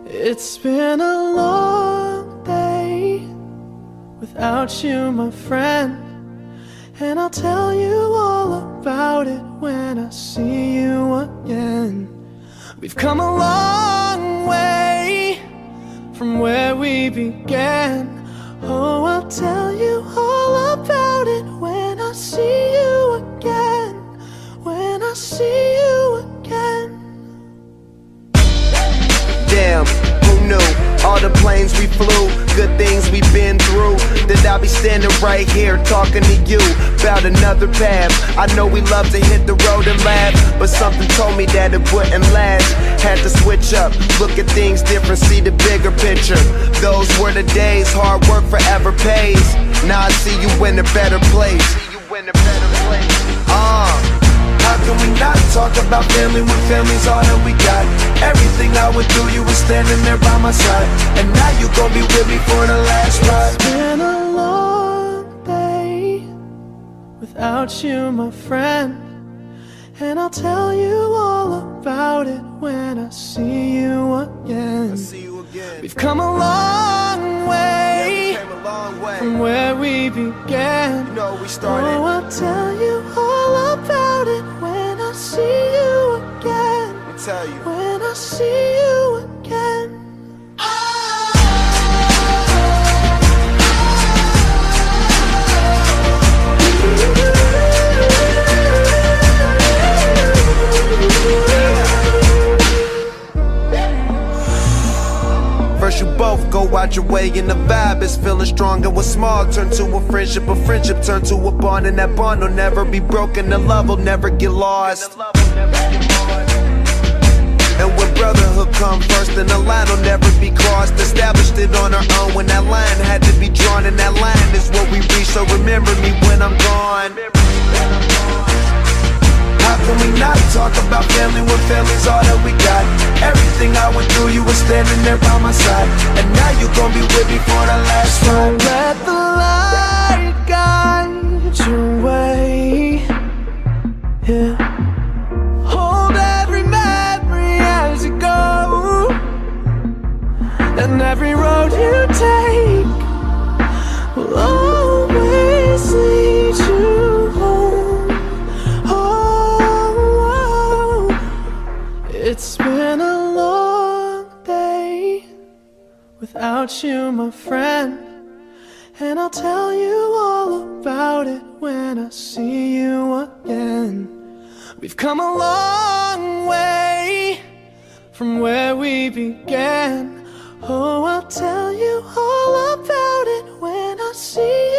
It's been a long day without you, my friend, and I'll tell you all about it when I see you again. We've come a long way from where we began. Oh, I'll tell you all about it when I see you again. When I see you again. Damn, who knew? All the planes we flew, good things we've been through, that I'll be standing right here talking to you about another path. I know we love to hit the road and laugh, but something told me that it wouldn't last. Had to switch up, look at things different, see the bigger picture. Those were the days, hard work forever pays. Now I see you in a better place. How can we not talk about family when family's all that we got? Everything I would do, you were standing there by my side, and now you gon' be with me for the last ride. It's been a long day without you, my friend, and I'll tell you all about it when I see you again. We've come a long way, from where we began. You know we started. Oh, I'll tell you all about it when I see you again. Let me tell you. When I see you again. First you both go out your way and the vibe is feeling strong. And what's small turn to a friendship turn to a bond, and that bond will never be broken, the love will never get lost. And when brotherhood come first, then the line will never be crossed. Established it on our own when that line had to be drawn, and that line is what we reach, so remember me when I'm gone. How can we not talk about family when family's all that we got? Everything I went through, you were standing there by my side, and now you gon' be with me for the last ride. Let the light guide your way, yeah. Hold every memory as you go, and every road you take will always lead you home. Oh, it's been a long day without you, my friend, and I'll tell you all about it when I see you again. We've come a long way from where we began. Oh, I'll tell you all about it when I see you